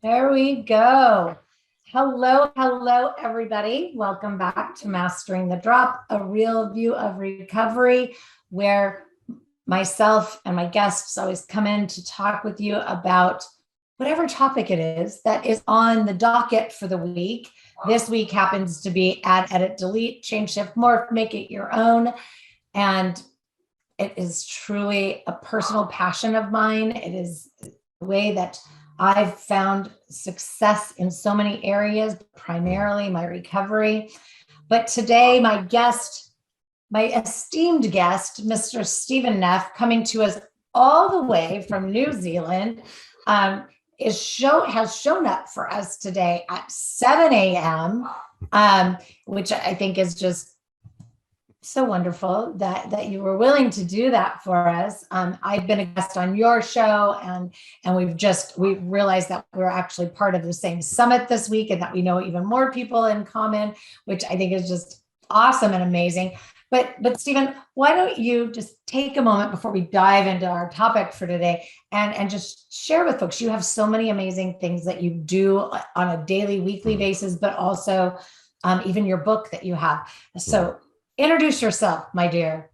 There we go. Hello, everybody. Welcome back to Mastering the Drop, a real view of recovery, where myself and my guests always come in to talk with you about whatever topic it is that is on the docket for the week. This week happens to be add, edit, delete, change, shift, morph, make it your own. And it is truly a personal passion of mine. It is the way that I've found success in so many areas, primarily my recovery. But today, my esteemed guest, Mr. Stephen Neff, coming to us all the way from New Zealand, has shown up for us today at 7 a.m., which I think is just so wonderful that you were willing to do that for us. I've been a guest on your show, and we've realized that we're actually part of the same summit this week, and that we know even more people in common, which I think is just awesome and amazing. But Stephen, why don't you just take a moment before we dive into our topic for today and just share with folks, you have so many amazing things that you do on a daily, weekly basis, but also even your book that you have. So introduce yourself, my dear.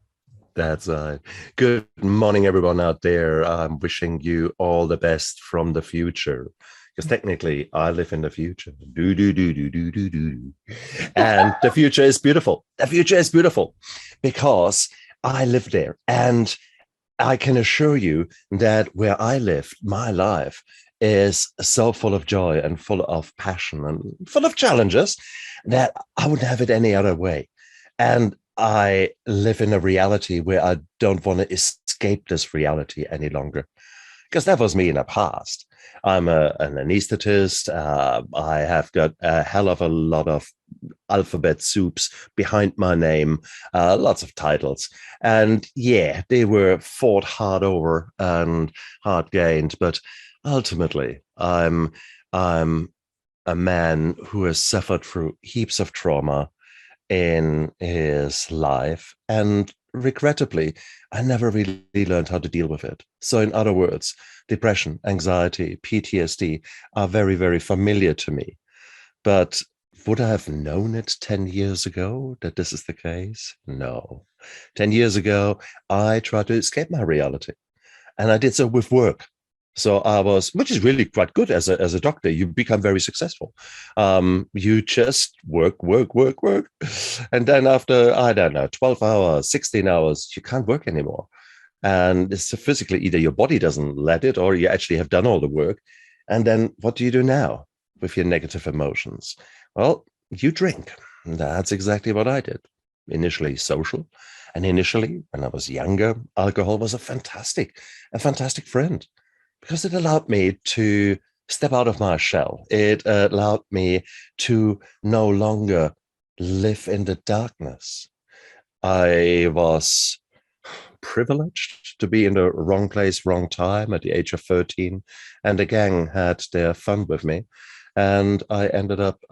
That's right. Good morning, everyone out there. I'm wishing you all the best from the future, because technically I live in the future. And the future is beautiful. The future is beautiful because I live there. And I can assure you that where I live, my life is so full of joy and full of passion and full of challenges that I wouldn't have it any other way. And I live in a reality where I don't want to escape this reality any longer, because that was me in the past. I'm an anesthetist. I have got a hell of a lot of alphabet soups behind my name, lots of titles. And yeah, they were fought hard over and hard gained. But ultimately, I'm a man who has suffered through heaps of trauma in his life, and regrettably, I never really learned how to deal with it. So in other words, depression, anxiety, PTSD are very, very familiar to me. But would I have known it 10 years ago that this is the case? No. 10 years ago, I tried to escape my reality, and I did so with work. So which is really quite good as a doctor. You become very successful. You just work. And then after, I don't know, 12 hours, 16 hours, you can't work anymore. And it's physically, either your body doesn't let it, or you actually have done all the work. And then what do you do now with your negative emotions? Well, you drink. That's exactly what I did. Initially social. And initially, when I was younger, alcohol was a fantastic friend, because it allowed me to step out of my shell. It allowed me to no longer live in the darkness. I was privileged to be in the wrong place, wrong time at the age of 13, and the gang had their fun with me. And I ended up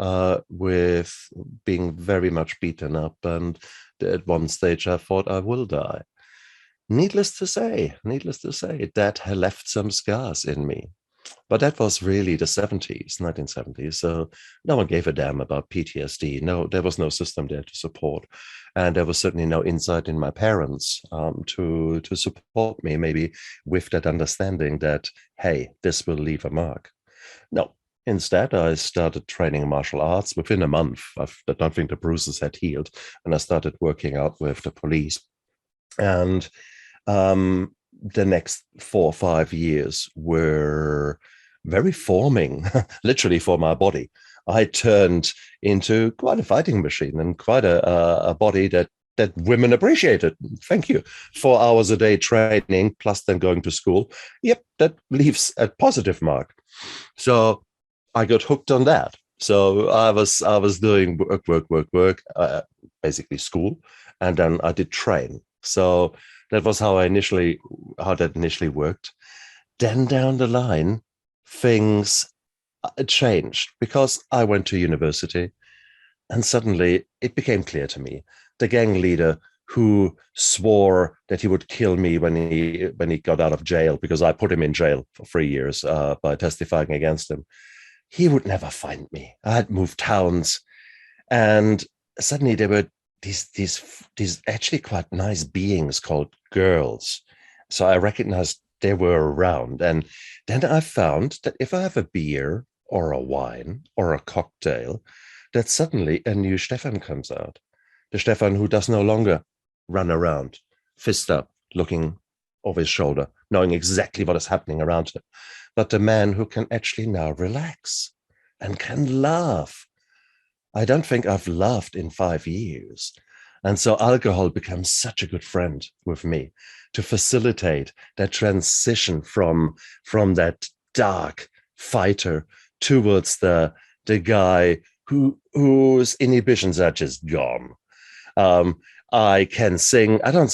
with being very much beaten up, and at one stage I thought I will die. Needless to say, that had left some scars in me. But that was really the 1970s. So no one gave a damn about PTSD. No, there was no system there to support. And there was certainly no insight in my parents to support me, maybe with that understanding that, hey, this will leave a mark. No. Instead, I started training martial arts within a month. I don't think the bruises had healed. And I started working out with the police. And the next 4 or 5 years were very forming, literally, for my body. I turned into quite a fighting machine and quite a body that women appreciated. Thank you. 4 hours a day training, plus then going to school. Yep, that leaves a positive mark. So I got hooked on that. So I was doing work, basically school, and then I did train. So that was how that initially worked. Then down the line, things changed, because I went to university, and suddenly it became clear to me, the gang leader who swore that he would kill me when he got out of jail, because I put him in jail for 3 years by testifying against him. he would never find me. I had moved towns, and suddenly there were these actually quite nice beings called girls. So I recognized they were around. And then I found that if I have a beer or a wine or a cocktail, that suddenly a new Stefan comes out. The Stefan who does no longer run around, fist up, looking over his shoulder, knowing exactly what is happening around him, but the man who can actually now relax and can laugh. I don't think I've laughed in 5 years. And so alcohol becomes such a good friend with me to facilitate that transition from that dark fighter towards the guy whose inhibitions are just gone. I can sing. I don't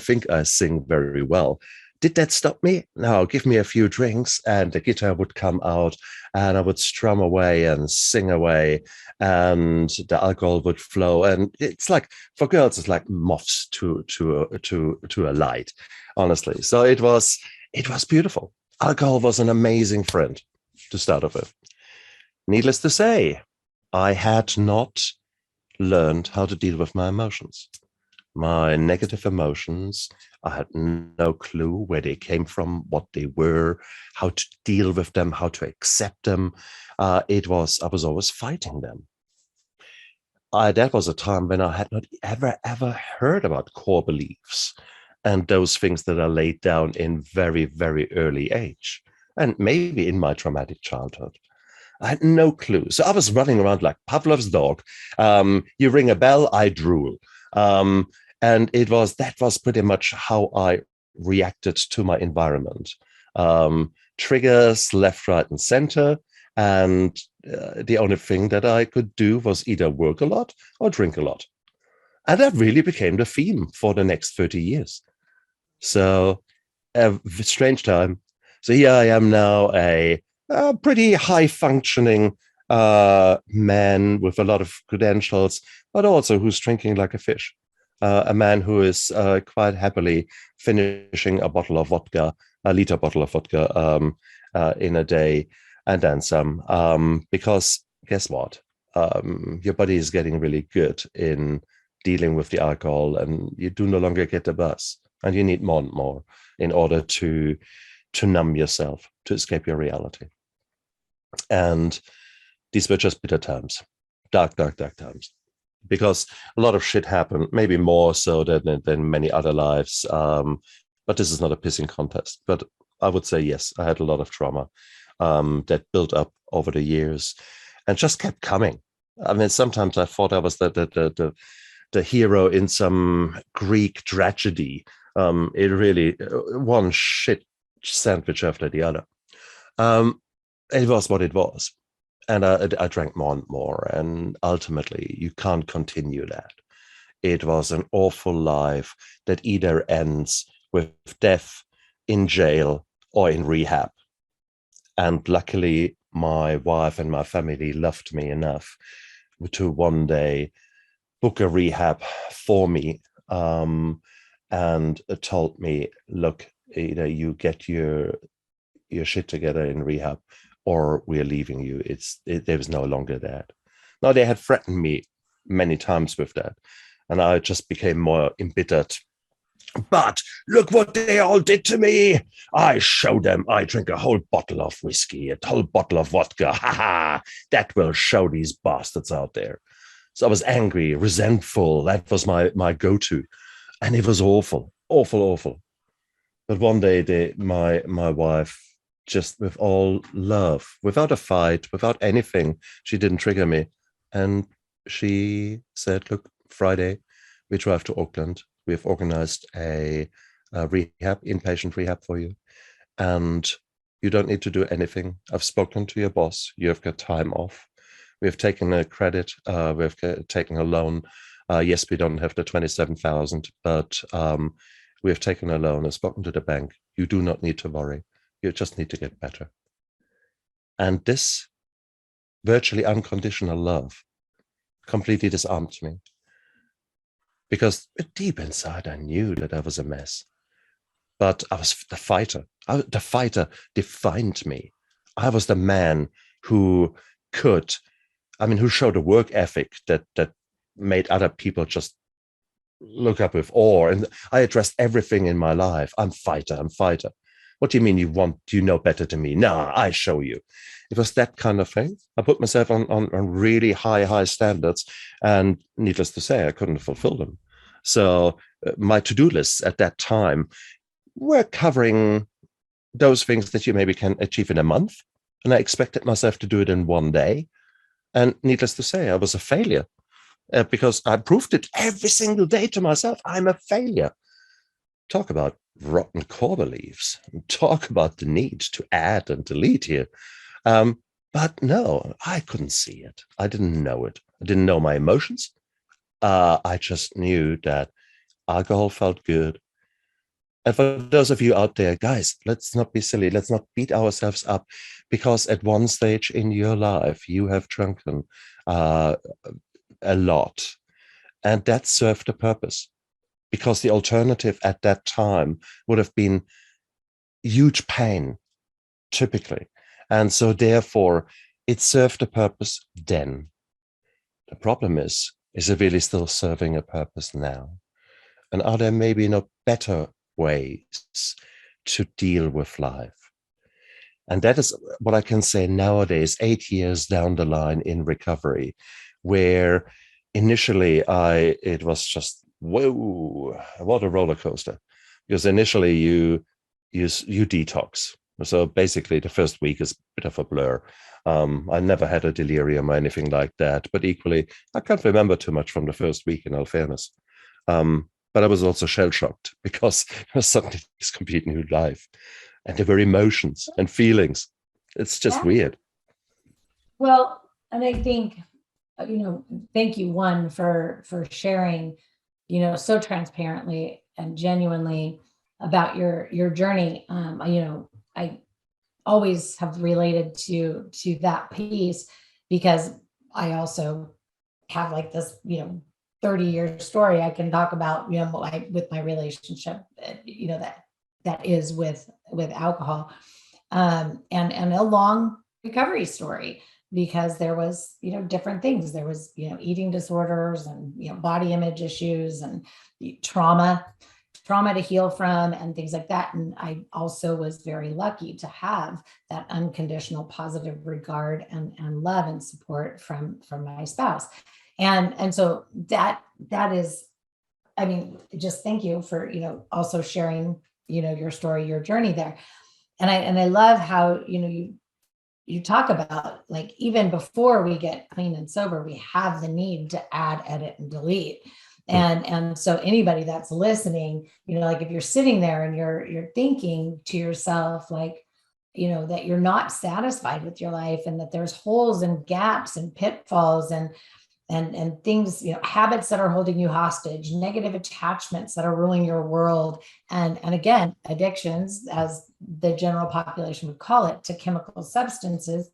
think I sing very well. Did that stop me? No, give me a few drinks and the guitar would come out and I would strum away and sing away and the alcohol would flow. And it's like, for girls, it's like moths to a light, honestly. So it was beautiful. Alcohol was an amazing friend to start off with. Needless to say, I had not learned how to deal with my emotions. My negative emotions, I had no clue where they came from, what they were, how to deal with them, how to accept them. I was always fighting them. That was a time when I had not ever heard about core beliefs and those things that are laid down in very, very early age, and maybe in my traumatic childhood. I had no clue. So I was running around like Pavlov's dog. You ring a bell, I drool. And that was pretty much how I reacted to my environment. Triggers left, right, and center. And the only thing that I could do was either work a lot or drink a lot. And that really became the theme for the next 30 years. So a strange time. So here I am now, a pretty high-functioning man with a lot of credentials, but also who's drinking like a fish. A man who is quite happily finishing a bottle of vodka, a liter bottle of vodka in a day, and then some. Because guess what? Your body is getting really good in dealing with the alcohol, and you do no longer get the buzz, and you need more and more in order to numb yourself, to escape your reality. And these were just bitter times, dark times, because a lot of shit happened, maybe more so than many other lives. But this is not a pissing contest. But I would say, yes, I had a lot of trauma that built up over the years and just kept coming. I mean, sometimes I thought I was the hero in some Greek tragedy. It really, one shit sandwich after the other. It was what it was. And I drank more and more. And ultimately, you can't continue that. It was an awful life that either ends with death, in jail, or in rehab. And luckily, my wife and my family loved me enough to one day book a rehab for me and told me, look, either you get your shit together in rehab or we're leaving you. There was no longer that. Now, they had threatened me many times with that, and I just became more embittered. But look what they all did to me. I showed them I drink a whole bottle of whiskey, a whole bottle of vodka. Ha ha, that will show these bastards out there. So I was angry, resentful. That was my go-to. And it was awful. But one day, my wife, just with all love, without a fight, without anything, she didn't trigger me. And she said, look, Friday, we drive to Auckland. We've organized a inpatient rehab for you. And you don't need to do anything. I've spoken to your boss. You've got time off. We've taken a credit. We've taken a loan. Yes, we don't have the 27,000, but we've taken a loan. I've spoken to the bank. You do not need to worry. You just need to get better. And this virtually unconditional love completely disarmed me. Because deep inside, I knew that I was a mess. But I was the fighter. The fighter defined me. I was the man who could, who showed a work ethic that made other people just look up with awe. And I addressed everything in my life. I'm fighter. What do you mean you know better than me? No, I show you. It was that kind of thing. I put myself on really high standards, and needless to say, I couldn't fulfill them. So my to-do lists at that time were covering those things that you maybe can achieve in a month. And I expected myself to do it in one day. And needless to say, I was a failure because I proved it every single day to myself. I'm a failure. Talk about rotten core beliefs. Talk about the need to add and delete here. But no, I couldn't see it. I didn't know it. I didn't know my emotions. I just knew that alcohol felt good. And for those of you out there, guys, let's not be silly. Let's not beat ourselves up because at one stage in your life, you have drunken a lot. And that served a purpose, because the alternative at that time would have been huge pain, typically. And so therefore, it served a purpose then. The problem is it really still serving a purpose now? And are there maybe no better ways to deal with life? And that is what I can say nowadays, 8 years down the line in recovery, where initially it was just, whoa, what a roller coaster. Because initially you detox. So basically the first week is a bit of a blur. I never had a delirium or anything like that, but equally, I can't remember too much from the first week, in all fairness. But I was also shell-shocked because it was suddenly this complete new life. And there were emotions and feelings. It's just weird. Well, and I think, thank you, one, for sharing, so transparently and genuinely about your journey. I always have related to that piece because I also have like this, 30-year story I can talk about, with my relationship, that is with alcohol, and a long recovery story, because there was, different things. There was, eating disorders and, body image issues and trauma to heal from and things like that. And I also was very lucky to have that unconditional positive regard and love and support from my spouse. And so that is, just thank you for, also sharing, your story, your journey there. And I love how, you talk about, like, even before we get clean and sober, we have the need to add, edit, and delete. And so anybody that's listening, like if you're sitting there and you're thinking to yourself, like, that you're not satisfied with your life and that there's holes and gaps and pitfalls and things, habits that are holding you hostage, negative attachments that are ruling your world. And again, addictions, as the general population would call it, to chemical substances,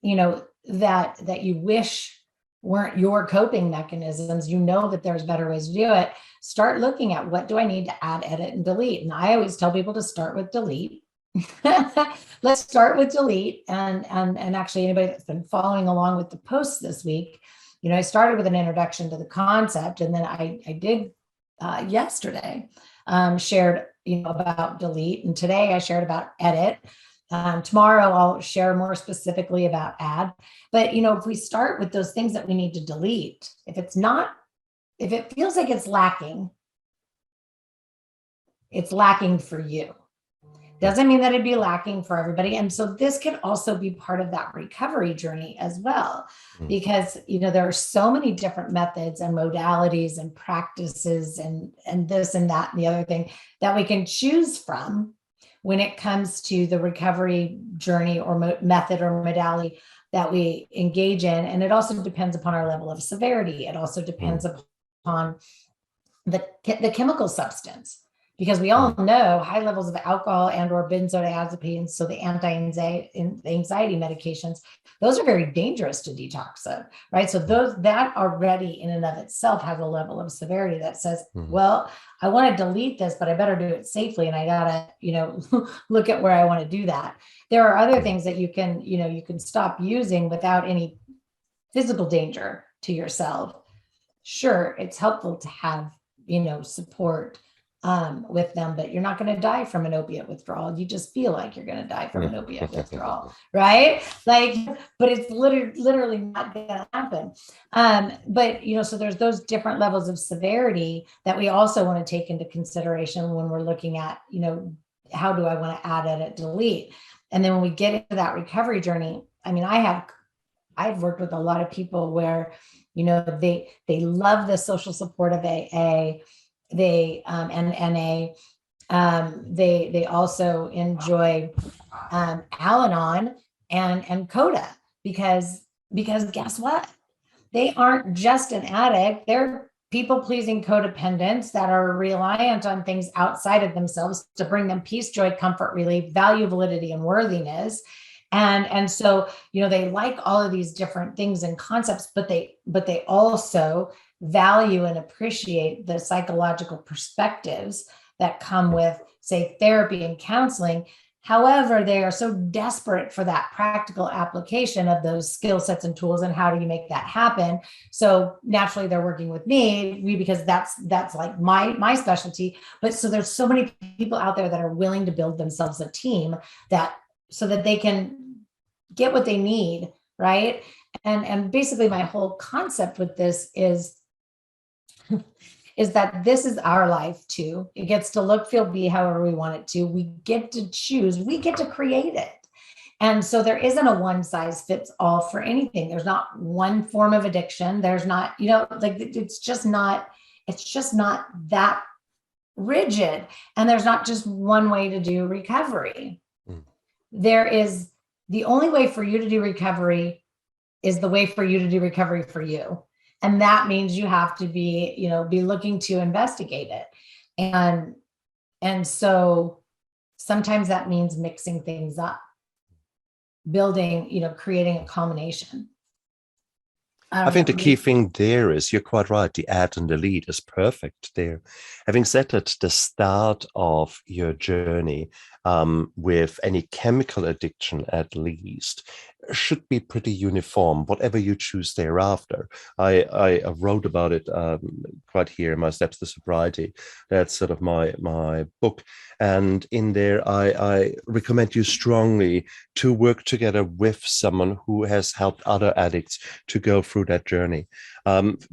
that you wish weren't your coping mechanisms. That there's better ways to do it. Start looking at, what do I need to add, edit, and delete? And I always tell people to start with delete. Let's start with delete. And actually, anybody that's been following along with the posts this week, I started with an introduction to the concept, and then I did yesterday shared about delete, and today I shared about edit. Tomorrow I'll share more specifically about add. But if we start with those things that we need to delete, if it feels like it's lacking for you. Doesn't mean that it'd be lacking for everybody. And so this could also be part of that recovery journey as well, because, there are so many different methods and modalities and practices and this and that and the other thing that we can choose from when it comes to the recovery journey or method or modality that we engage in. And it also depends upon our level of severity. It also depends upon the chemical substance. because we all know high levels of alcohol and or benzodiazepines, so the anxiety medications, those are very dangerous to detox of, right? So those that already in and of itself has a level of severity that says, well, I want to delete this, but I better do it safely. And I gotta, look at where I want to do that. There are other things that you can stop using without any physical danger to yourself. Sure, it's helpful to have, support with them, but you're not going to die from an opiate withdrawal. You just feel like you're going to die from an opiate withdrawal, right? But it's literally not going to happen. But, so there's those different levels of severity that we also want to take into consideration when we're looking at, how do I want to add, edit, delete? And then when we get into that recovery journey, I mean, I've worked with a lot of people where, they love the social support of AA, and NA. They also enjoy Al-Anon and Coda because guess what? They aren't just an addict. They're people-pleasing codependents that are reliant on things outside of themselves to bring them peace, joy, comfort, relief, value, validity, and worthiness. And so, they like all of these different things and concepts, but they also value and appreciate the psychological perspectives that come with, say, therapy and counseling. However, they are so desperate for that practical application of those skill sets and tools, and how do you make that happen? So naturally they're working with me because that's like my specialty. But so there's so many people out there that are willing to build themselves a team so that they can get what they need, right? And basically my whole concept with this is that this is our life too. It gets to look, feel, be however we want it to. We get to choose, we get to create it. And so there isn't a one size fits all for anything. There's not one form of addiction. There's not, it's just not that rigid. And there's not just one way to do recovery. There is, the only way for you to do recovery is the way for you to do recovery for you. And that means you have to be looking to investigate it. And so sometimes that means mixing things up, building, creating a combination. I think the key thing there is, you're quite right, the add and delete is perfect there. Having said that, the start of your journey with any chemical addiction, at least, should be pretty uniform, whatever you choose thereafter. I wrote about it quite here in my Steps to Sobriety. That's sort of my book. And in there, I recommend you strongly to work together with someone who has helped other addicts to go through that journey.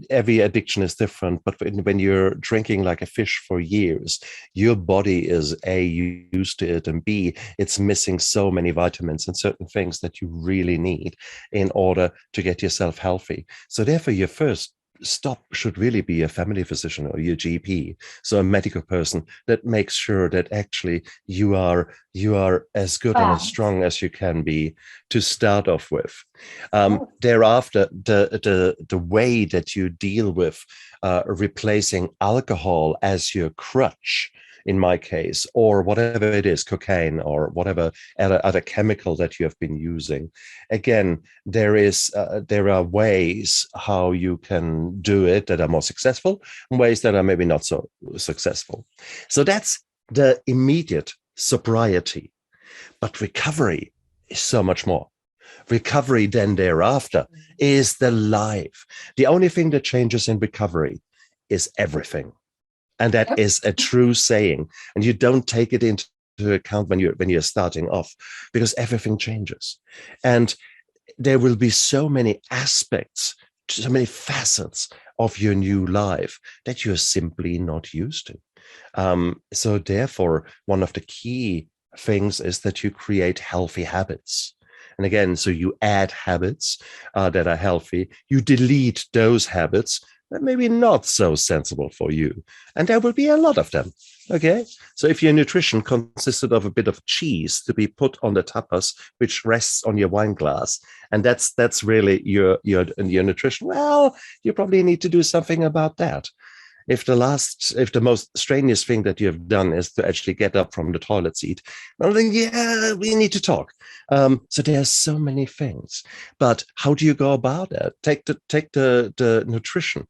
Every addiction is different, but when you're drinking like a fish for years, your body is A, used to it, and B, it's missing so many vitamins and certain things that you really need in order to get yourself healthy. So therefore, your first stop should really be a family physician or your GP, so a medical person that makes sure that actually you are as good and as strong as you can be to start off with. Thereafter, the way that you deal with replacing alcohol as your crutch, in my case, or whatever it is, cocaine or whatever other chemical that you have been using. Again, there are ways how you can do it that are more successful and ways that are maybe not so successful. So that's the immediate sobriety. But recovery is so much more. Recovery then thereafter is the life. The only thing that changes in recovery is everything. And that is a true saying. And you don't take it into account when you're starting off, because everything changes. And there will be so many aspects, so many facets of your new life that you're simply not used to. So therefore, one of the key things is that you create healthy habits. And again, so you add habits that are healthy, you delete those habits that may be not so sensible for you. And there will be a lot of them, okay? So if your nutrition consisted of a bit of cheese to be put on the tapas, which rests on your wine glass, and that's really your nutrition, well, you probably need to do something about that. if the most strenuous thing that you have done is to actually get up from the toilet seat, I think, yeah, we need to talk. So there's so many things, but how do you go about it? Take the nutrition.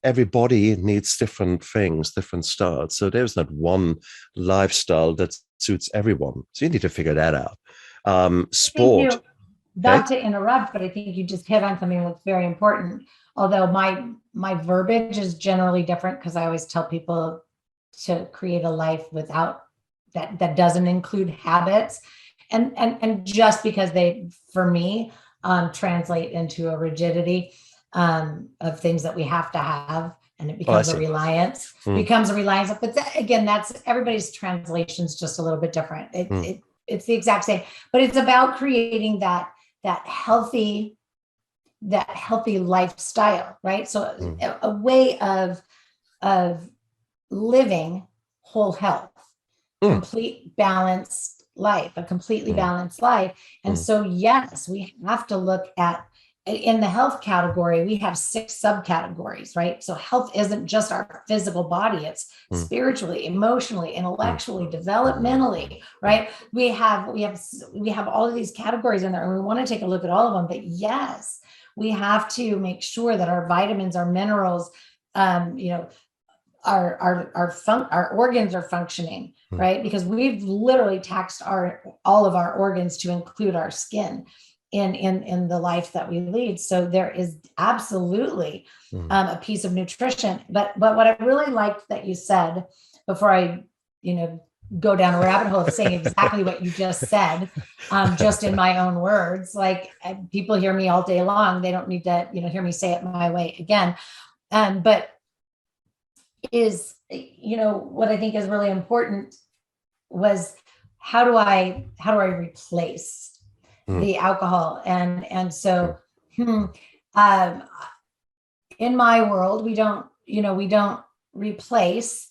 Everybody needs different things, different styles. So there's not one lifestyle that suits everyone. So you need to figure that out. Sport. Not to interrupt, but I think you just hit on something that's very important. Although my verbiage is generally different, because I always tell people to create a life without that doesn't include habits, and just because they, for me, translate into a rigidity of things that we have to have, and it becomes a reliance. But again, that's everybody's translation's just a little bit different. It's the exact same, but it's about creating that healthy lifestyle, right? So a way of living whole health, complete balanced life, a completely balanced life. And so, yes, we have to look at, in the health category, we have 6 subcategories, right? So health isn't just our physical body, it's spiritually, emotionally, intellectually, developmentally, right? We have all of these categories in there, and we want to take a look at all of them. But yes, we have to make sure that our vitamins, our minerals, our organs are functioning, right? Because we've literally taxed all of our organs to include our skin in the life that we lead. So there is absolutely a piece of nutrition. But what I really liked that you said, before I, go down a rabbit hole of saying exactly what you just said, just in my own words, like people hear me all day long. They don't need to, hear me say it my way again. But is, what I think is really important was, how do I replace the alcohol? And so in my world, we don't replace,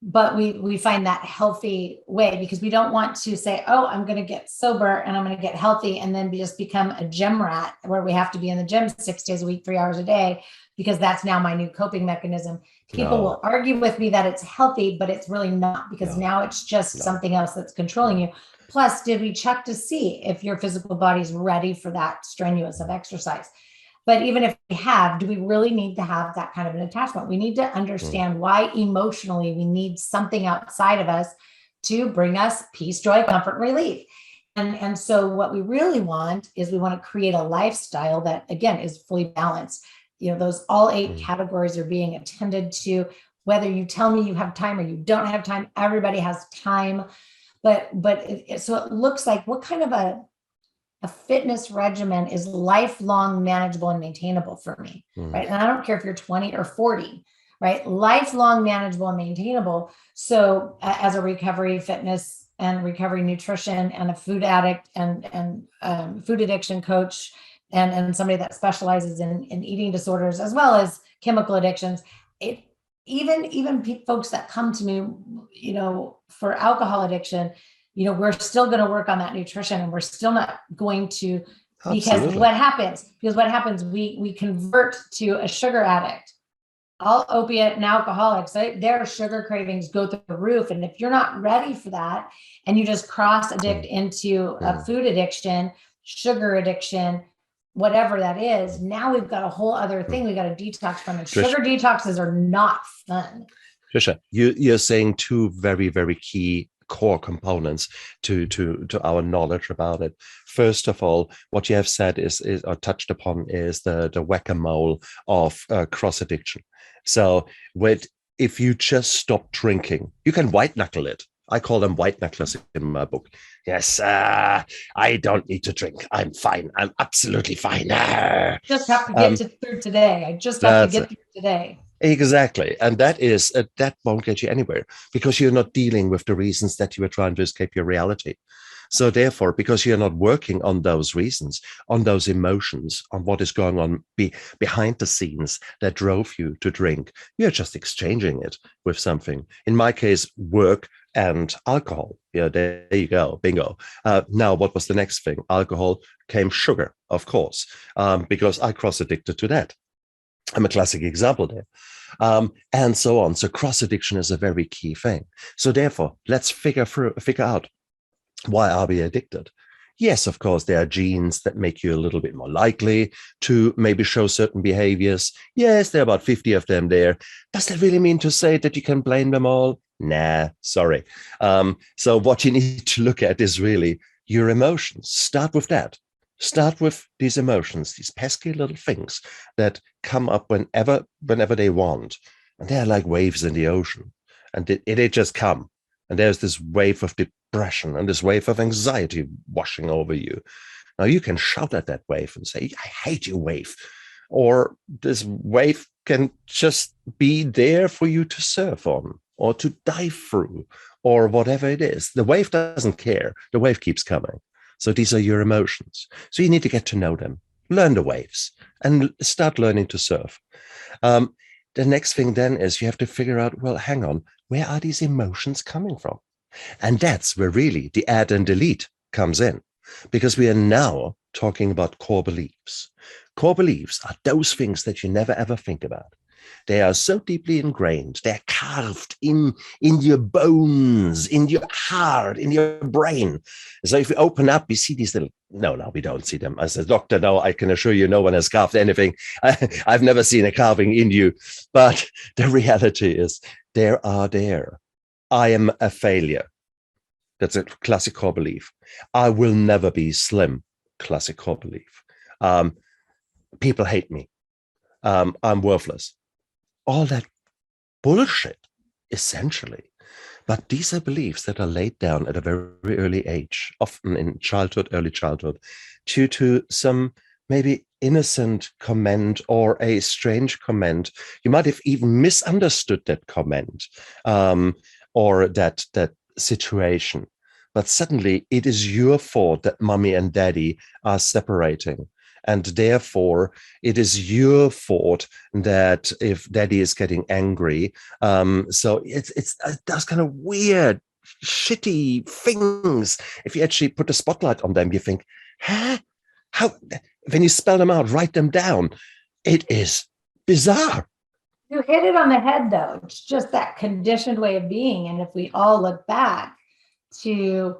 but we find that healthy way, because we don't want to say, oh, I'm going to get sober and I'm going to get healthy, and then just become a gym rat where we have to be in the gym 6 days a week, 3 hours a day, because that's now my new coping mechanism. People will argue with me that it's healthy, but it's really not, because now it's just something else that's controlling you. Plus, did we check to see if your physical body's ready for that strenuous of exercise? But even if we have, do we really need to have that kind of an attachment? We need to understand why emotionally we need something outside of us to bring us peace, joy, comfort, and relief. And so what we really want is, we want to create a lifestyle that, again, is fully balanced. Those all 8 categories are being attended to. Whether you tell me you have time or you don't have time, everybody has time. So it looks like, what kind of a fitness regimen is lifelong, manageable, and maintainable for me, right? And I don't care if you're 20 or 40, right? Lifelong, manageable, and maintainable. So as a recovery fitness and recovery nutrition and a food addict and food addiction coach, and somebody that specializes in eating disorders as well as chemical addictions, even folks that come to me, for alcohol addiction, we're still going to work on that nutrition, and we're still not going to, because what happens, we convert to a sugar addict. All opiate and alcoholics, their sugar cravings go through the roof. And if you're not ready for that, and you just cross addict into a food addiction, sugar addiction, whatever that is, now we've got a whole other thing we got to detox from. And sugar detoxes are not fun. Trisha, you're saying 2 very, very key core components to our knowledge about it. First of all, what you have said is or touched upon is the whack-a-mole of cross addiction. So if you just stop drinking, you can white knuckle it. I call them white knucklers in my book. Yes, I don't need to drink. I'm fine. I'm absolutely fine. Just have to get through today. I just have to get through today. Exactly. And that won't get you anywhere, because you're not dealing with the reasons that you were trying to escape your reality. So therefore, because you're not working on those reasons, on those emotions, on what is going on behind the scenes that drove you to drink, you're just exchanging it with something. In my case, work and alcohol. Yeah, there you go. Bingo. Now, what was the next thing? Alcohol came sugar, of course, because I cross-addicted to that. I'm a classic example there. And so on. So cross addiction is a very key thing. So therefore, let's figure out, why are we addicted? Yes, of course, there are genes that make you a little bit more likely to maybe show certain behaviors. Yes, there are about 50 of them there. Does that really mean to say that you can blame them all? Nah, sorry. So what you need to look at is really your emotions. Start with that. Start with these emotions, these pesky little things that come up whenever they want. And they're like waves in the ocean. And they just come. And there's this wave of depression and this wave of anxiety washing over you. Now you can shout at that wave and say, I hate you, wave. Or this wave can just be there for you to surf on or to dive through or whatever it is. The wave doesn't care. The wave keeps coming. So these are your emotions. So you need to get to know them, learn the waves, and start learning to surf. The next thing then is you have to figure out, well, hang on, where are these emotions coming from? And that's where really the add and delete comes in, because we are now talking about core beliefs. Core beliefs are those things that you never ever think about. They are so deeply ingrained. They're carved in your bones, in your heart, in your brain. So if you open up, you see these little, no, we don't see them. As a doctor, no, I can assure you no one has carved anything. I've never seen a carving in you. But the reality is there. I am a failure. That's a classic core belief. I will never be slim. Classic core belief. People hate me. I'm worthless. All that bullshit, essentially. But these are beliefs that are laid down at a very early age, often in childhood, early childhood, due to some maybe innocent comment or a strange comment. You might have even misunderstood that comment or that situation. But suddenly it is your fault that mommy and daddy are separating. And therefore, it is your fault that if daddy is getting angry. So it's those kind of weird, shitty things. If you actually put a spotlight on them, you think, huh? How? When you spell them out, write them down. It is bizarre. You hit it on the head, though. It's just that conditioned way of being. And if we all look back to,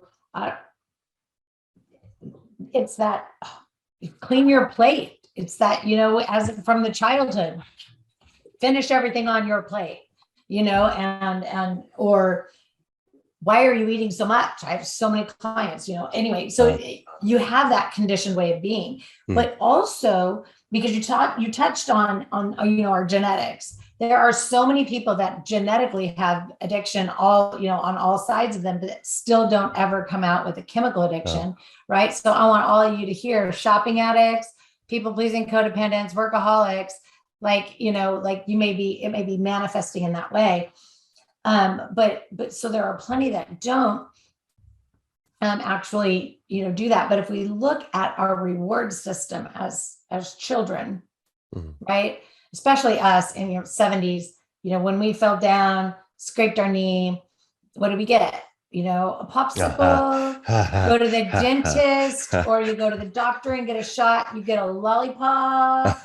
it's that... clean your plate. It's that, as from the childhood, finish everything on your plate, or why are you eating so much? I have so many clients, anyway. So you have that conditioned way of being, but also because you touched on our genetics. There are so many people that genetically have addiction on all sides of them, but still don't ever come out with a chemical addiction, right? So I want all of you to hear shopping addicts, people-pleasing codependents, workaholics, it may be manifesting in that way. But so there are plenty that don't actually, do that. But if we look at our reward system as children, right? Especially us in your 70s, when we fell down, scraped our knee, what did we get? A popsicle, go to the dentist, or you go to the doctor and get a shot, you get a lollipop.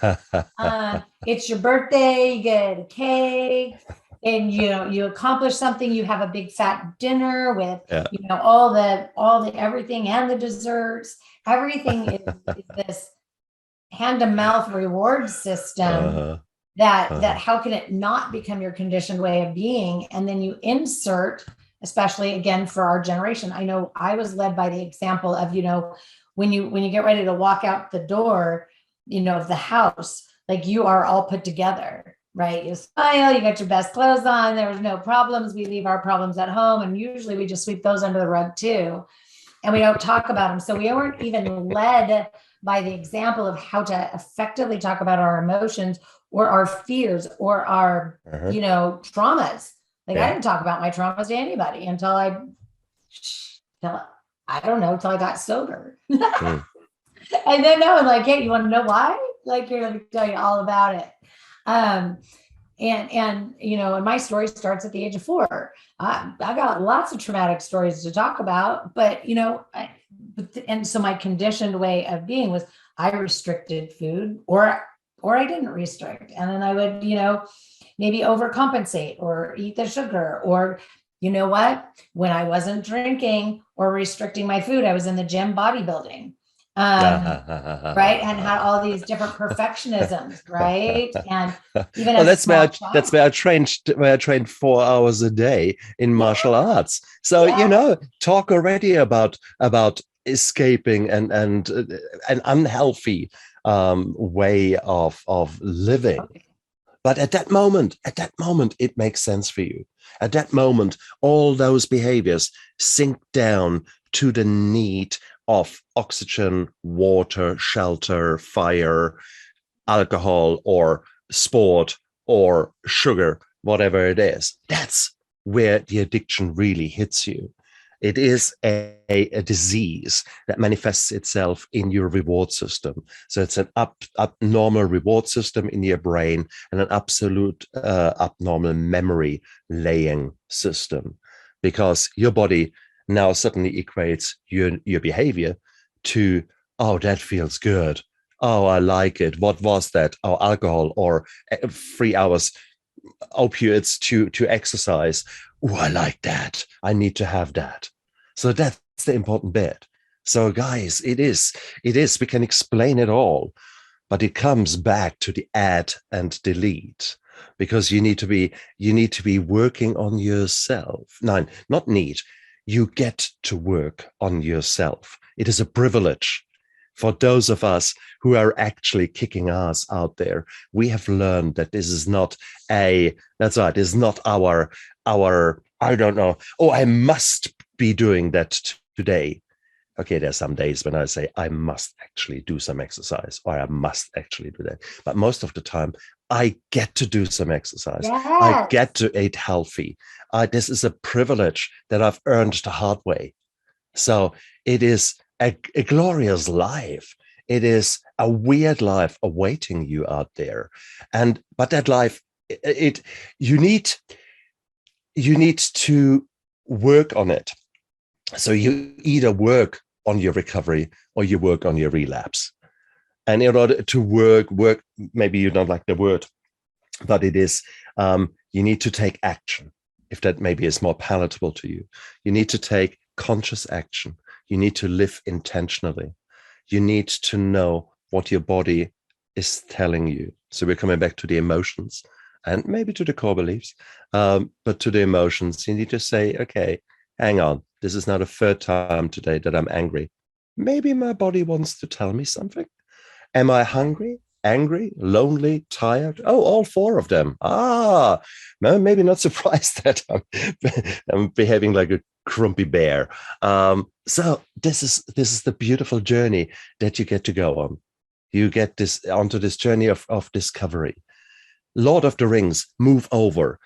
It's your birthday, you get a cake, and you accomplish something, you have a big fat dinner with all the everything and the desserts. Everything is this hand-to-mouth reward system that how can it not become your conditioned way of being? And then you insert, especially again for our generation. I know I was led by the example of, when you get ready to walk out the door, of the house, like you are all put together, right? You smile, you got your best clothes on, there was no problems. We leave our problems at home, and usually we just sweep those under the rug too. And we don't talk about them. So we weren't even led by the example of how to effectively talk about our emotions or our fears or our, traumas. I didn't talk about my traumas to anybody until I got sober. And then no, hey, you want to know why? Here, let me tell you all about it. And my story starts at the age of 4. I got lots of traumatic stories to talk about, but and so my conditioned way of being was I restricted food, or or I didn't restrict. And then I would, maybe overcompensate or eat the sugar, or you know what? When I wasn't drinking or restricting my food, I was in the gym bodybuilding. Right. And had all these different perfectionisms, right? And even Well, as a small that's child. where I trained 4 hours a day in martial arts. So, Yeah. talk already about escaping and an unhealthy way of living. But at that moment, it makes sense for you. At that moment, all those behaviors sink down to the need of oxygen, water, shelter, fire, alcohol, or sport, or sugar, whatever it is. That's where the addiction really hits you. It is a disease that manifests itself in your reward system. So it's an abnormal reward system in your brain and an absolute abnormal memory laying system, because your body now suddenly equates your behavior to, oh, that feels good. Oh, I like it. What was that? Oh, alcohol, or 3 hours opiates to exercise. Oh, I like that. I need to have that. So that's the important bit. So guys, it is, we can explain it all, but it comes back to the add and delete, because you need to be working on yourself. No, not need. You get to work on yourself. It is a privilege for those of us who are actually kicking ass out there. We have learned that this is not that's right, it's not our, I don't know, oh, I must be doing that today. Okay, there's some days when I say I must actually do some exercise, or I must actually do that. But most of the time, I get to do some exercise. Yes. I get to eat healthy. This is a privilege that I've earned the hard way. So it is a glorious life. It is a weird life awaiting you out there. But that life, you need to work on it. So you either work on your recovery or you work on your relapse. And in order to work, maybe you don't like the word, but it is, you need to take action. If that maybe is more palatable to you, you need to take conscious action. You need to live intentionally. You need to know what your body is telling you. So we're coming back to the emotions and maybe to the core beliefs, but to the emotions, you need to say, okay, hang on, this is now the third time today that I'm angry. Maybe my body wants to tell me something. Am I hungry, angry, lonely, tired? Oh, all four of them. Maybe not surprised that I'm behaving like a grumpy bear. So this is the beautiful journey that you get to go on. You get onto this journey of discovery. Lord of the Rings, move over.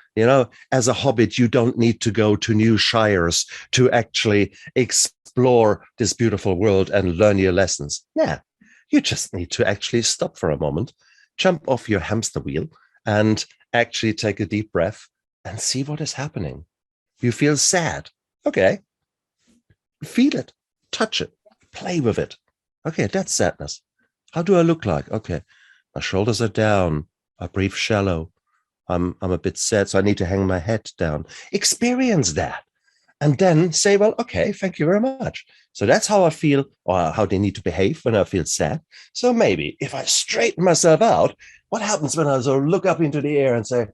As a hobbit, you don't need to go to new shires to actually explore this beautiful world and learn your lessons. Yeah, you just need to actually stop for a moment, jump off your hamster wheel, and actually take a deep breath and see what is happening. You feel sad. Okay. Feel it, touch it, play with it. Okay, that's sadness. How do I look like? Okay, my shoulders are down. I breathe shallow. I'm a bit sad, so I need to hang my head down. Experience that. And then say, well, okay, thank you very much. So that's how I feel, or how they need to behave when I feel sad. So maybe if I straighten myself out, what happens when I sort of look up into the air and say,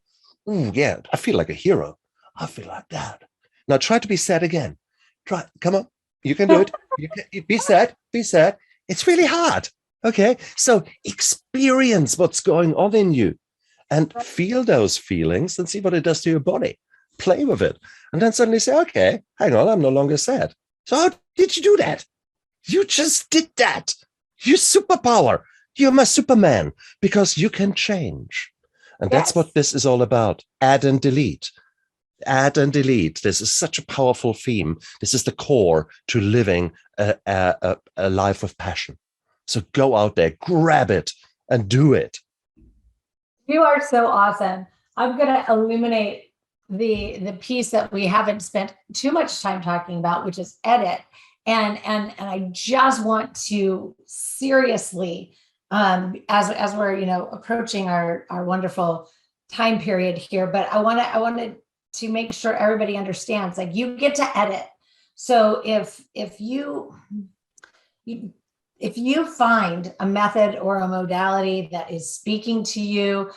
yeah, I feel like a hero. I feel like that. Now try to be sad again. Try, come on, you can do it. You can, be sad, be sad. It's really hard. Okay, so experience what's going on in you and feel those feelings and see what it does to your body. Play with it. And then suddenly say, okay, hang on, I'm no longer sad. So how did you do that? You just did that. Your superpower. You're my Superman, because you can change. And that's what this is all about. Add and delete. Add and delete. This is such a powerful theme. This is the core to living a life of passion. So go out there, grab it, and do it. You are so awesome. I'm going to illuminate the piece that we haven't spent too much time talking about, which is edit. And I just want to seriously as we're, approaching our wonderful time period here, but I wanted to make sure everybody understands, like, you get to edit. So if you find a method or a modality that is speaking to you,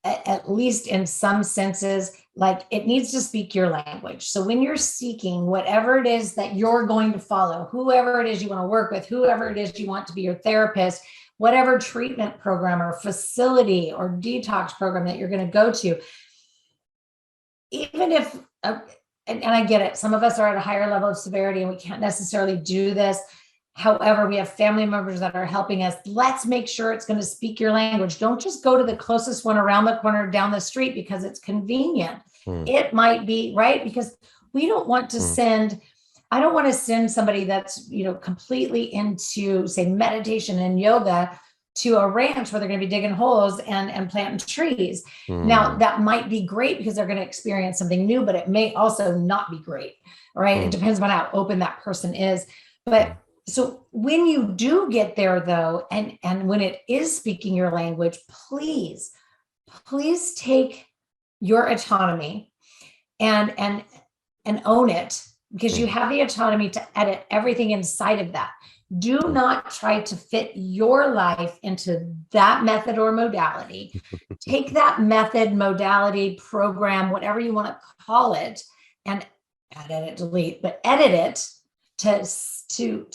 at least in some senses, like, it needs to speak your language. So when you're seeking whatever it is that you're going to follow, whoever it is you want to work with, whoever it is you want to be your therapist, whatever treatment program or facility or detox program that you're going to go to, even if, and I get it, some of us are at a higher level of severity and we can't necessarily do this. However, we have family members that are helping us. Let's make sure it's going to speak your language. Don't just go to the closest one around the corner down the street because it's convenient. It might be, right? Because we don't want to send, I don't want to send somebody that's, completely into, say, meditation and yoga to a ranch where they're going to be digging holes and planting trees. Now, that might be great because they're going to experience something new, but it may also not be great, right? It depends on how open that person is. But so when you do get there, though, and when it is speaking your language, please take your autonomy and own it, because you have the autonomy to edit everything inside of that. Do not try to fit your life into that method or modality. Take that method, modality, program, whatever you want to call it, and edit, delete, but edit it to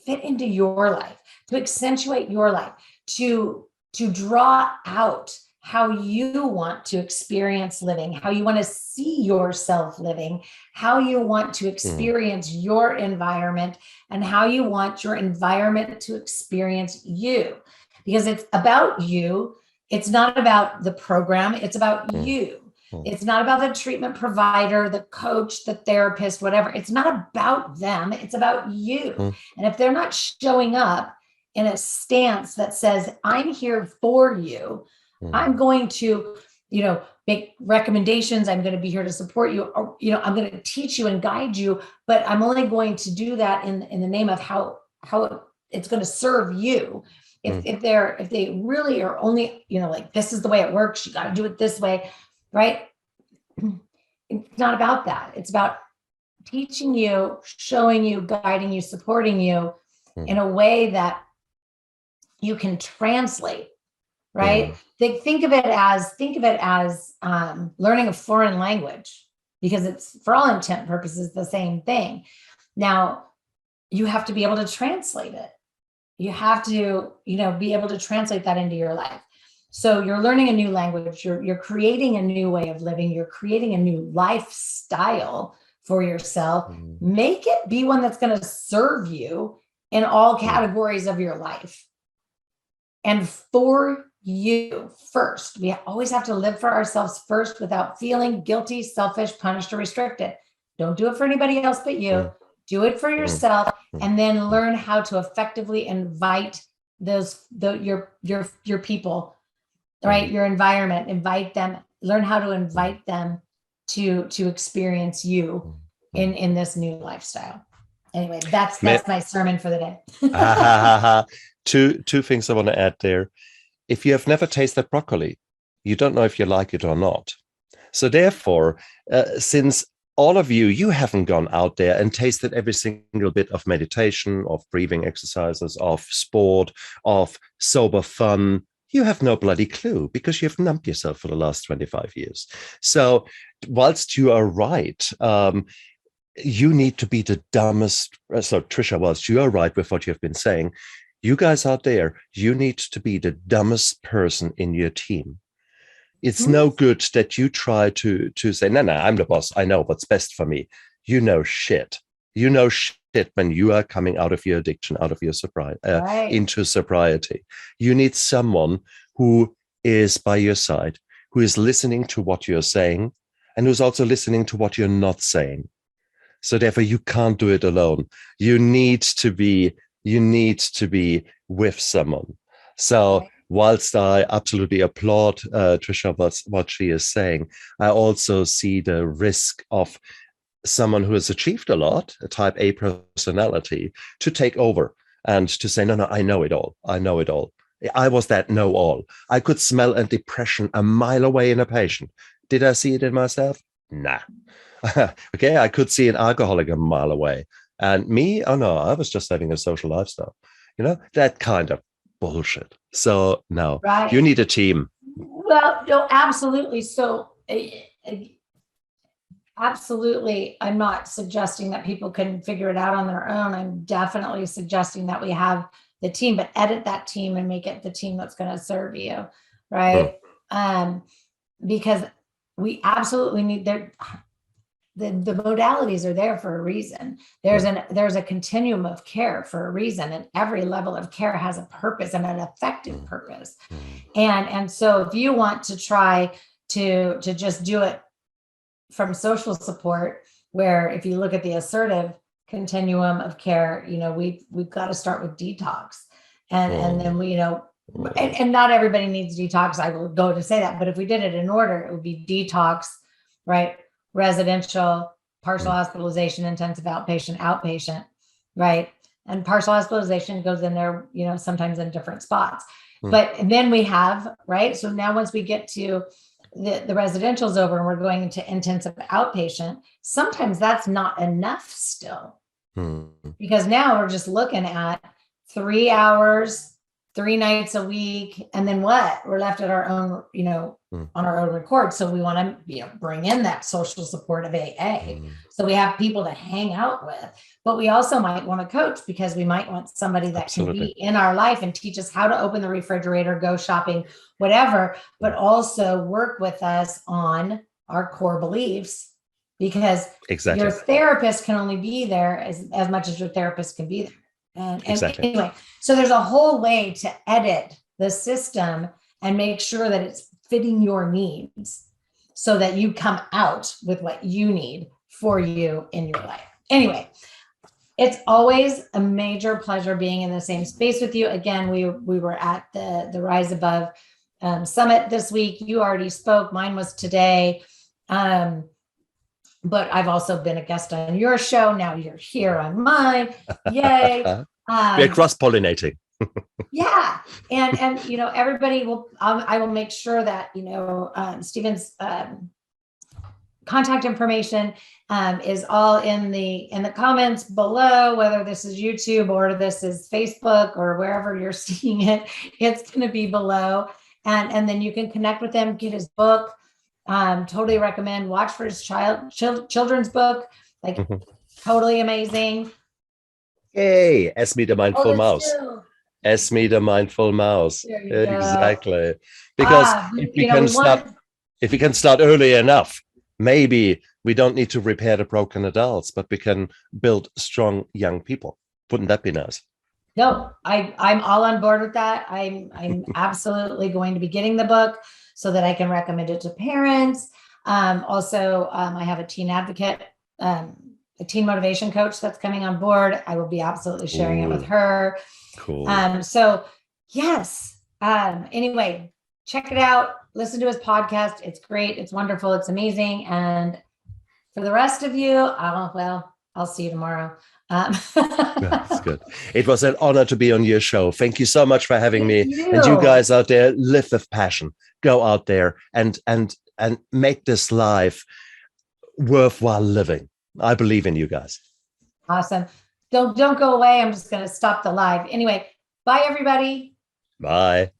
fit into your life, to accentuate your life, to draw out how you want to experience living, how you want to see yourself living, how you want to experience your environment, and how you want your environment to experience you. Because it's about you. It's not about the program. It's about you. It's not about the treatment provider, the coach, the therapist, whatever. It's not about them. It's about you. And if they're not showing up in a stance that says, I'm here for you, I'm going to, make recommendations. I'm going to be here to support you, or, I'm going to teach you and guide you, but I'm only going to do that in the name of how it's going to serve you. If they really are only, like, this is the way it works, you got to do it this way, right? It's not about that. It's about teaching you, showing you, guiding you, supporting you in a way that you can translate, right? Think of it as learning a foreign language, because it's, for all intent and purposes, the same thing. Now, you have to be able to translate it. You have to, be able to translate that into your life. So you're learning a new language, you're creating a new way of living, you're creating a new lifestyle for yourself. Make it be one that's going to serve you in all categories of your life. And for you first. We always have to live for ourselves first without feeling guilty, selfish, punished, or restricted. Don't do it for anybody else but you. Do it for yourself, and then learn how to effectively invite your people, right? Your environment, invite them, learn how to invite them to experience you in this new lifestyle. Anyway, that's my sermon for the day. Two things I want to add there. If you have never tasted broccoli, you don't know if you like it or not. So therefore, since all of you haven't gone out there and tasted every single bit of meditation, of breathing exercises, of sport, of sober fun, you have no bloody clue, because you've numbed yourself for the last 25 years. So whilst you are right, you need to be the dumbest. So Trisha, whilst you are right with what you've been saying, you guys out there, you need to be the dumbest person in your team. It's no good that you try to say, no, I'm the boss. I know what's best for me. You know shit. You know shit when you are coming out of your addiction, out of your sobriety, into sobriety. You need someone who is by your side, who is listening to what you're saying, and who's also listening to what you're not saying. So therefore, you can't do it alone. You need to be with someone. So whilst I absolutely applaud Trisha what she is saying, I also see the risk of someone who has achieved a lot, a type A personality, to take over and to say, no, I know it all. I know it all. I was that know-all. I could smell a depression a mile away in a patient. Did I see it in myself? Nah. Okay, I could see an alcoholic a mile away. And me, oh no, I was just having a social lifestyle. That kind of bullshit. So no, Right. You need a team. Well, no, absolutely. So absolutely, I'm not suggesting that people can figure it out on their own. I'm definitely suggesting that we have the team, but edit that team and make it the team that's going to serve you, right? Because we absolutely need the modalities are there for a reason. There's a continuum of care for a reason, and every level of care has a purpose and an effective purpose. And so if you want to try to just do it from social support, where if you look at the assertive continuum of care, we've got to start with detox, and then we, and not everybody needs detox. I will go to say that, but if we did it in order, it would be detox, right? Residential, partial hospitalization, intensive outpatient, right? And partial hospitalization goes in there, sometimes in different spots. But then we have, right? So now once we get to the residential's over and we're going into intensive outpatient, sometimes that's not enough still. Because now we're just looking at 3 hours, 3 nights a week, and then what? We're left at our own, on our own record. So we want to, bring in that social support of AA. So we have people to hang out with, but we also might want to coach, because we might want somebody that can be in our life and teach us how to open the refrigerator, go shopping, whatever, but also work with us on our core beliefs, because your therapist can only be there as much as your therapist can be there. And anyway, so there's a whole way to edit the system and make sure that it's fitting your needs, so that you come out with what you need for you in your life. Anyway, it's always a major pleasure being in the same space with you. Again, we were at the Rise Above Summit this week. You already spoke. Mine was today. But I've also been a guest on your show. Now you're here on mine. Yay. We're cross-pollinating. Yeah. And everybody will, I will make sure that, Stephen's contact information is all in the comments below, whether this is YouTube or this is Facebook or wherever you're seeing it, it's going to be below. And then you can connect with him, get his book. Totally recommend. Watch for his children's book, totally amazing. Hey, 𝘔𝘦𝘧𝘧 Mindful Mouse. 𝘔𝘦𝘧𝘧 Mindful Mouse. Exactly. Because if we can start early enough, maybe we don't need to repair the broken adults, but we can build strong young people. Wouldn't that be nice? No, I'm all on board with that. I'm absolutely going to be getting the book so that I can recommend it to parents. Also, I have a teen advocate, a teen motivation coach that's coming on board. I will be absolutely sharing it with her. Cool. So yes. Anyway, check it out. Listen to his podcast. It's great. It's wonderful. It's amazing. And for the rest of you, I'll see you tomorrow. That's good. It was an honor to be on your show. Thank you so much for having me. And you guys out there, live with passion. Go out there and make this life worthwhile living. I believe in you guys. Awesome. Don't go away. I'm just going to stop the live. Anyway, bye everybody. Bye.